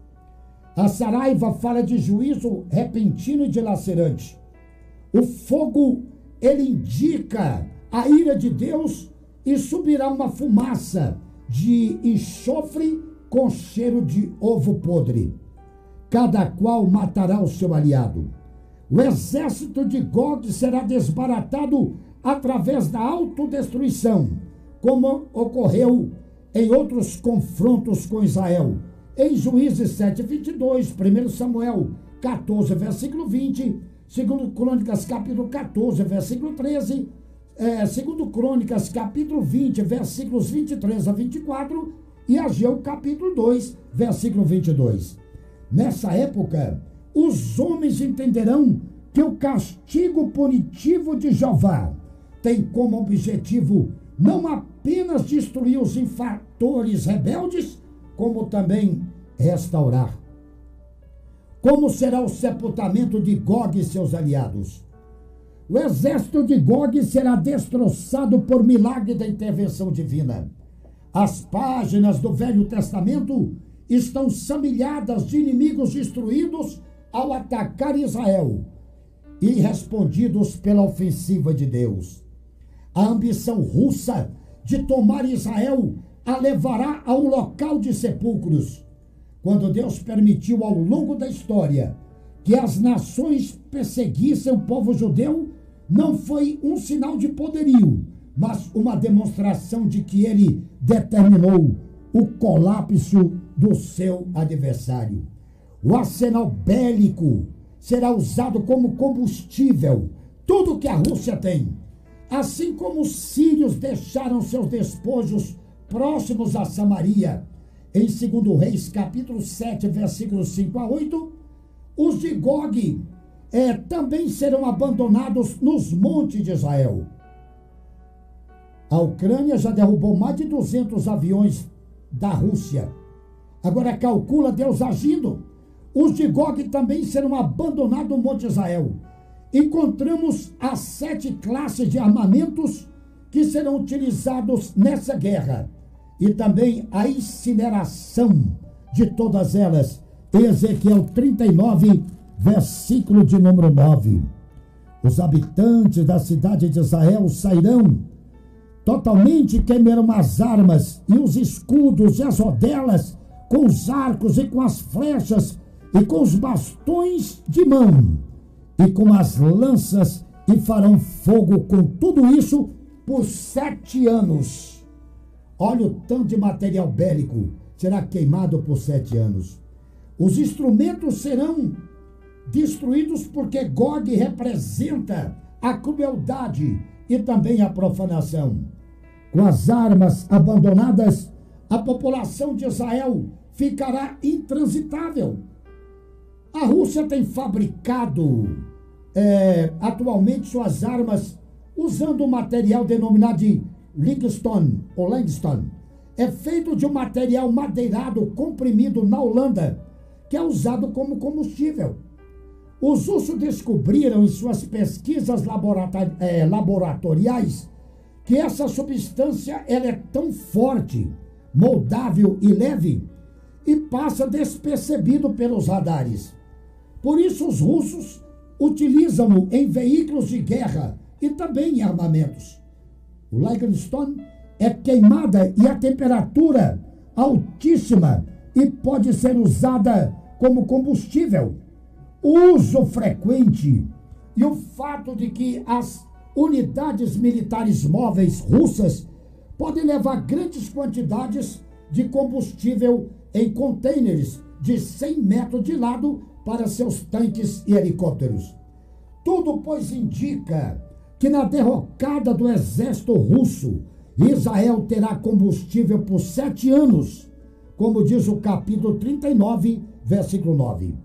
A saraiva fala de juízo repentino e dilacerante. O fogo, ele indica a ira de Deus e subirá uma fumaça de enxofre com cheiro de ovo podre. Cada qual matará o seu aliado. O exército de Gog será desbaratado através da autodestruição, como ocorreu em outros confrontos com Israel. Em Juízes 7, 22, 1 Samuel 14, versículo 20, 2 Crônicas capítulo 14, versículo 13, 2 Crônicas capítulo 20, versículos 23 a 24, e Ageu capítulo 2, versículo 22. Nessa época, os homens entenderão que o castigo punitivo de Jeová tem como objetivo não apenas destruir os infratores rebeldes, como também restaurar. Como será o sepultamento de Gog e seus aliados? O exército de Gog será destroçado por milagre da intervenção divina. As páginas do Velho Testamento estão samilhadas de inimigos destruídos ao atacar Israel e respondidos pela ofensiva de Deus. A ambição russa de tomar Israel a levará a um local de sepulcros. Quando Deus permitiu ao longo da história que as nações perseguissem o povo judeu, não foi um sinal de poderio, mas uma demonstração de que ele determinou o colapso do seu adversário. O arsenal bélico será usado como combustível, tudo que a Rússia tem. Assim como os sírios deixaram seus despojos próximos a Samaria, em 2 Reis, capítulo 7, versículos 5 a 8, os de Gog também serão abandonados nos montes de Israel. A Ucrânia já derrubou mais de 200 aviões da Rússia. Agora calcula Deus agindo. Os de Gog também serão abandonados no monte de Israel. Encontramos as 7 classes de armamentos que serão utilizados nessa guerra. E também a incineração de todas elas. Ezequiel 39, versículo de número 9. Os habitantes da cidade de Israel sairão totalmente, queimarão as armas e os escudos e as rodelas, com os arcos e com as flechas e com os bastões de mão e com as lanças, e farão fogo com tudo isso por 7 anos. Olha o tanto de material bélico será queimado por 7 anos. Os instrumentos serão destruídos porque Gog representa a crueldade e também a profanação. Com as armas abandonadas, a população de Israel ficará intransitável. A Rússia tem fabricado atualmente suas armas usando um material denominado de Langston. É feito de um material madeirado comprimido na Holanda, que é usado como combustível. Os russos descobriram em suas pesquisas laboratoriais que essa substância ela é tão forte, moldável e leve, e passa despercebido pelos radares. Por isso os russos utilizam-no em veículos de guerra e também em armamentos. O Langston é queimada e a temperatura altíssima e pode ser usada como combustível. O uso frequente e o fato de que as unidades militares móveis russas podem levar grandes quantidades de combustível em contêineres de 100 metros de lado para seus tanques e helicópteros. Tudo, pois, indica que na derrocada do exército russo, Israel terá combustível por 7 anos, como diz o capítulo 39, versículo 9.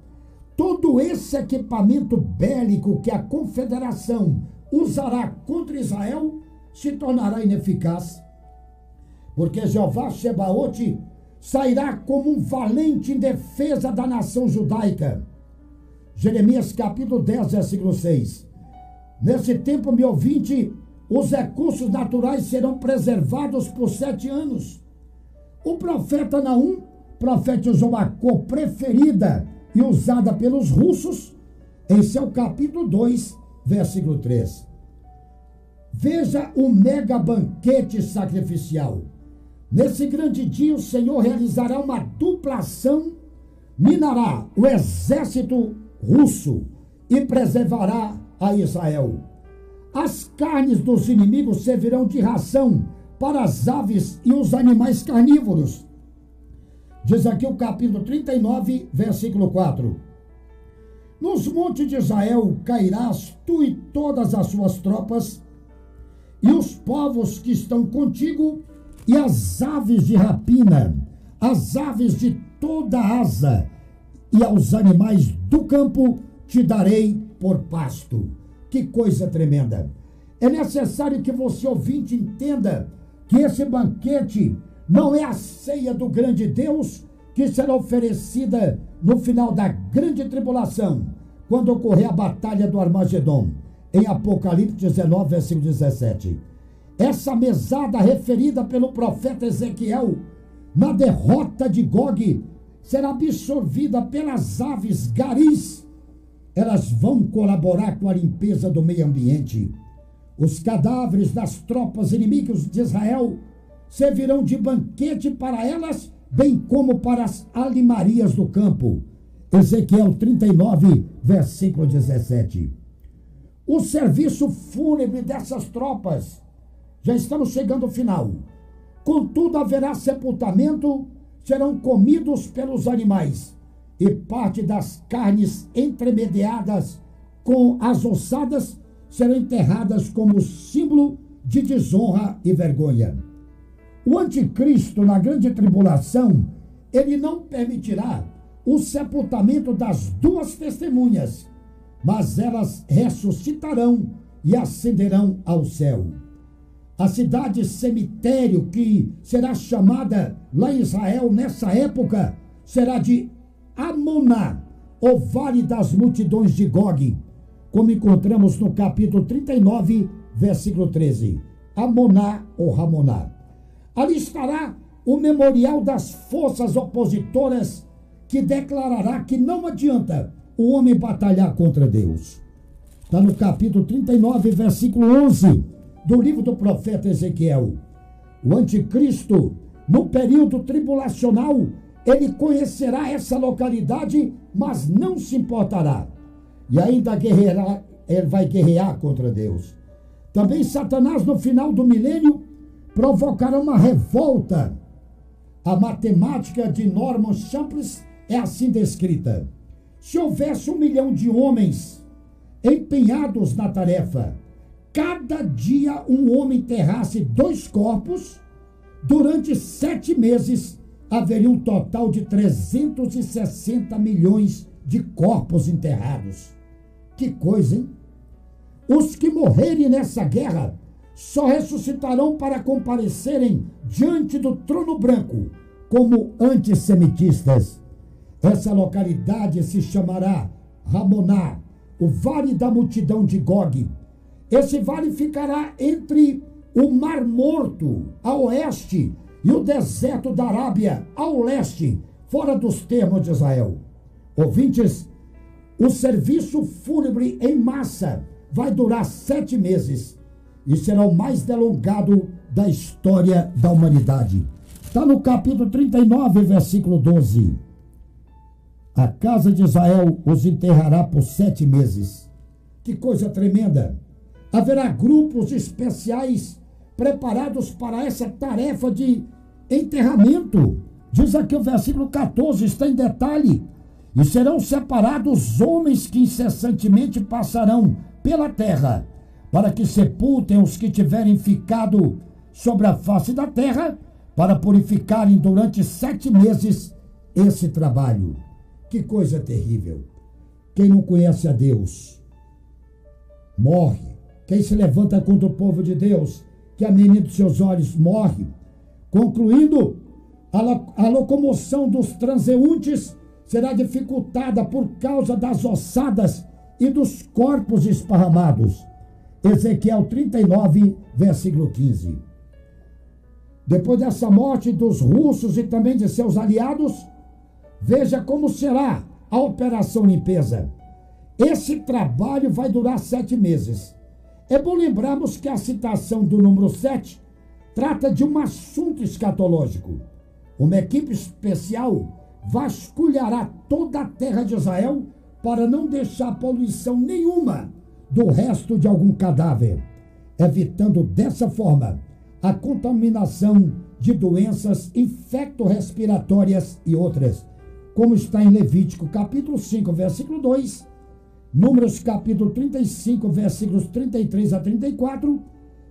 Todo esse equipamento bélico que a confederação usará contra Israel se tornará ineficaz, porque Jeová Shebaote sairá como um valente em defesa da nação judaica. Jeremias capítulo 10, versículo 6. Nesse tempo, meu ouvinte, os recursos naturais serão preservados por 7 anos. O profeta Naum profetizou a cor preferida e usada pelos russos em seu capítulo 2, versículo 3. Veja o mega banquete sacrificial. Nesse grande dia o Senhor realizará uma dupla ação, minará o exército russo e preservará a Israel. As carnes dos inimigos servirão de ração para as aves e os animais carnívoros. Diz aqui o capítulo 39, versículo 4. Nos montes de Israel cairás tu e todas as suas tropas, e os povos que estão contigo, e as aves de rapina, as aves de toda asa, e aos animais do campo te darei por pasto. Que coisa tremenda! É necessário que você, ouvinte, entenda que esse banquete não é a ceia do grande Deus que será oferecida no final da grande tribulação, quando ocorrer a batalha do Armagedon, em Apocalipse 19, versículo 17. Essa mesada referida pelo profeta Ezequiel na derrota de Gog será absorvida pelas aves garis. Elas vão colaborar com a limpeza do meio ambiente. Os cadáveres das tropas inimigas de Israel servirão de banquete para elas, bem como para as alimarias do campo. Ezequiel 39, versículo 17. O serviço fúnebre dessas tropas, já estamos chegando ao final. Contudo, haverá sepultamento, serão comidos pelos animais, e parte das carnes entremediadas com as ossadas serão enterradas como símbolo de desonra e vergonha. O anticristo, na grande tribulação, ele não permitirá o sepultamento das duas testemunhas, mas elas ressuscitarão e ascenderão ao céu. A cidade cemitério, que será chamada lá em Israel nessa época, será de Amoná, o vale das multidões de Gog, como encontramos no capítulo 39, versículo 13. Amoná ou Ramoná. Ali estará o memorial das forças opositoras, que declarará que não adianta o homem batalhar contra Deus. Está no capítulo 39, versículo 11, do livro do profeta Ezequiel. O anticristo, no período tribulacional, ele conhecerá essa localidade, mas não se importará. E ainda guerreará, ele vai guerrear contra Deus. Também Satanás, no final do milênio, provocará uma revolta. A matemática de Norman Chambliss é assim descrita: se houvesse 1 milhão de homens empenhados na tarefa, cada dia um homem enterrasse 2 corpos, durante 7 meses haveria um total de 360 milhões de corpos enterrados. Que coisa, hein? Os que morrerem nessa guerra só ressuscitarão para comparecerem diante do trono branco como antissemitistas. Essa localidade se chamará Ramoná, o vale da multidão de Gog. Esse vale ficará entre o Mar Morto, a oeste, e o deserto da Arábia, ao leste, fora dos termos de Israel. Ouvintes, o serviço fúnebre em massa vai durar 7 meses e será o mais delongado da história da humanidade. Está no capítulo 39, versículo 12. A casa de Israel os enterrará por 7 meses. Que coisa tremenda! Haverá grupos especiais preparados para essa tarefa de enterramento. Diz aqui o versículo 14, está em detalhe: e serão separados homens que incessantemente passarão pela terra, para que sepultem os que tiverem ficado sobre a face da terra, para purificarem durante 7 meses esse trabalho. Que coisa terrível! Quem não conhece a Deus morre. Quem se levanta contra o povo de Deus, que a menina dos seus olhos, morre. Concluindo, a locomoção dos transeuntes será dificultada por causa das ossadas e dos corpos esparramados. Ezequiel 39, versículo 15. Depois dessa morte dos russos e também de seus aliados, veja como será a operação limpeza. Esse trabalho vai durar 7 meses. É bom lembrarmos que a citação do número 7 trata de um assunto escatológico. Uma equipe especial vasculhará toda a terra de Israel para não deixar poluição nenhuma do resto de algum cadáver, evitando dessa forma a contaminação de doenças infecto-respiratórias e outras, como está em Levítico capítulo 5, versículo 2, Números capítulo 35, versículos 33 a 34,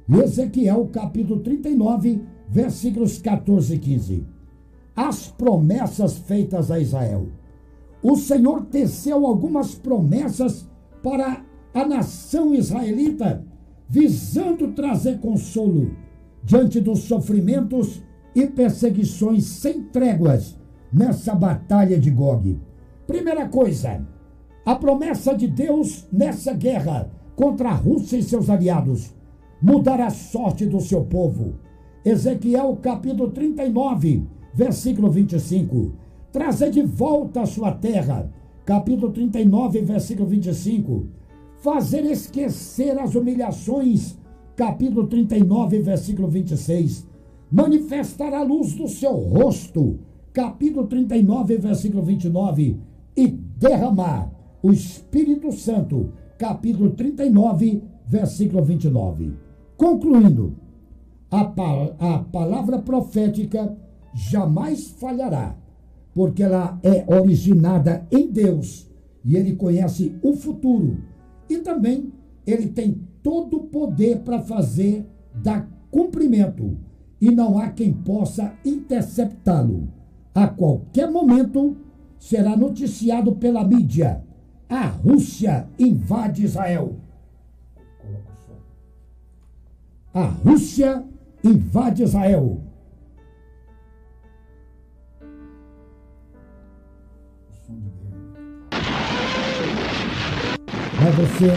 e Ezequiel capítulo 39, versículos 14 e 15. As promessas feitas a Israel. o Senhor teceu algumas promessas para a nação israelita, visando trazer consolo diante dos sofrimentos e perseguições sem tréguas nessa batalha de Gog. Primeira coisa, a promessa de Deus nessa guerra contra a Rússia e seus aliados: mudar a sorte do seu povo. Ezequiel capítulo 39, versículo 25. Trazer de volta a sua terra. Capítulo 39, versículo 25. Fazer esquecer as humilhações. Capítulo 39, versículo 26. Manifestar a luz do seu rosto. Capítulo 39, versículo 29. E derramar o Espírito Santo. Capítulo 39, versículo 29. Concluindo, a palavra profética jamais falhará, porque ela é originada em Deus e Ele conhece o futuro. E também Ele tem todo o poder para fazer dar cumprimento e não há quem possa interceptá-lo. A qualquer momento será noticiado pela mídia: a Rússia invade Israel. A Rússia invade Israel. Mas você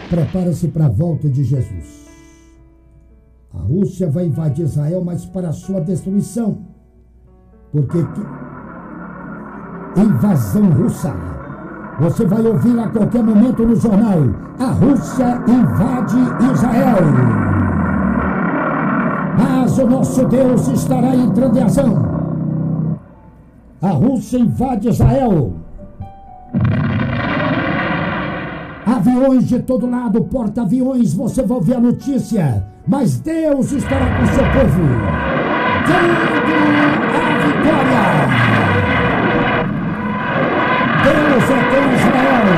prepara-se para a volta de Jesus. A Rússia vai invadir Israel, mas para a sua destruição. Porque invasão russa. Você vai ouvir a qualquer momento no jornal: a Rússia invade Israel. Mas o nosso Deus estará entrando em ação. A Rússia invade Israel. Aviões de todo lado, porta-aviões, você vai ouvir a notícia. Mas Deus estará com o seu povo, dando a vitória. Deus é com Israel,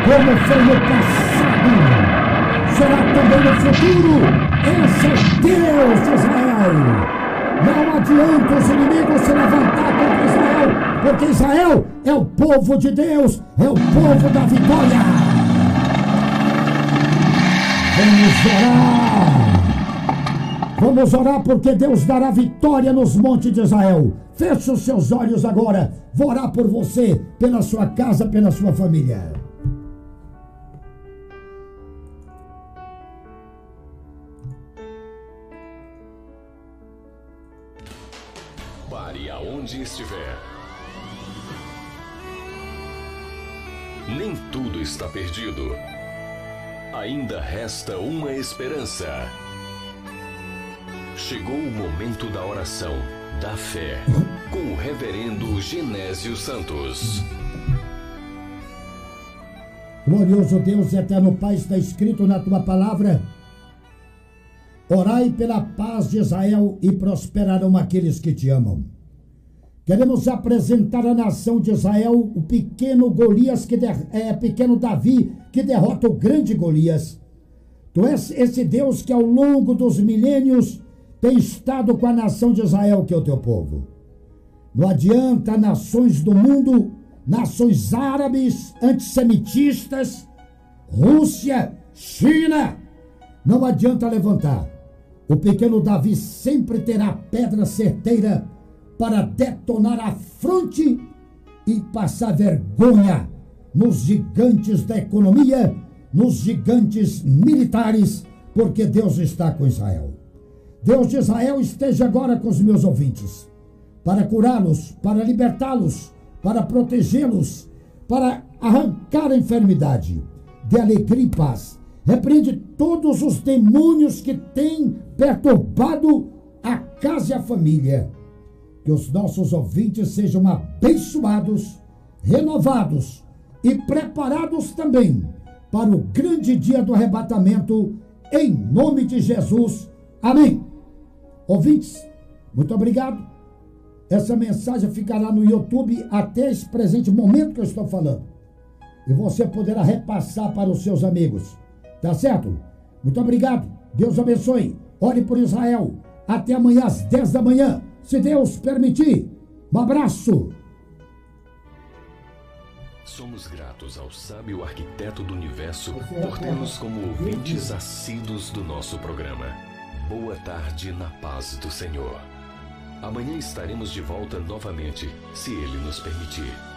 como foi no passado, será também no futuro. Esse é Deus de Israel. Não adianta os inimigos se levantar contra Israel, porque Israel é o povo de Deus, é o povo da vitória. Vamos orar porque Deus dará vitória nos montes de Israel. Feche os seus olhos agora. Vou orar por você, pela sua casa, pela sua família. Pare aonde estiver. Nem tudo está perdido. Ainda resta uma esperança. Chegou o momento da oração, da fé, com o reverendo Genésio Santos. Glorioso Deus e eterno Pai, está escrito na tua palavra: orai pela paz de Israel e prosperarão aqueles que te amam. Queremos apresentar à nação de Israel o pequeno Golias, pequeno Davi, que derrota o grande Golias. Tu és esse Deus que ao longo dos milênios tem estado com a nação de Israel, que é o teu povo. Não adianta nações do mundo, nações árabes, antissemitistas, Rússia, China, não adianta levantar. O pequeno Davi sempre terá pedra certeira para detonar a fronte e passar vergonha nos gigantes da economia, nos gigantes militares, porque Deus está com Israel. Deus de Israel esteja agora com os meus ouvintes, para curá-los, para libertá-los, para protegê-los, para arrancar a enfermidade, de alegria e paz. Repreende todos os demônios que têm perturbado a casa e a família. Que os nossos ouvintes sejam abençoados, renovados e preparados também para o grande dia do arrebatamento, em nome de Jesus. Amém. Ouvintes, muito obrigado. Essa mensagem ficará no YouTube até esse presente momento que eu estou falando. E você poderá repassar para os seus amigos. Tá certo? Muito obrigado. Deus abençoe. Ore por Israel. Até amanhã às 10 da manhã, se Deus permitir. Um abraço. Somos gratos ao sábio arquiteto do universo por ter-nos como ouvintes assíduos do nosso programa. Boa tarde na paz do Senhor. Amanhã estaremos de volta novamente, se Ele nos permitir.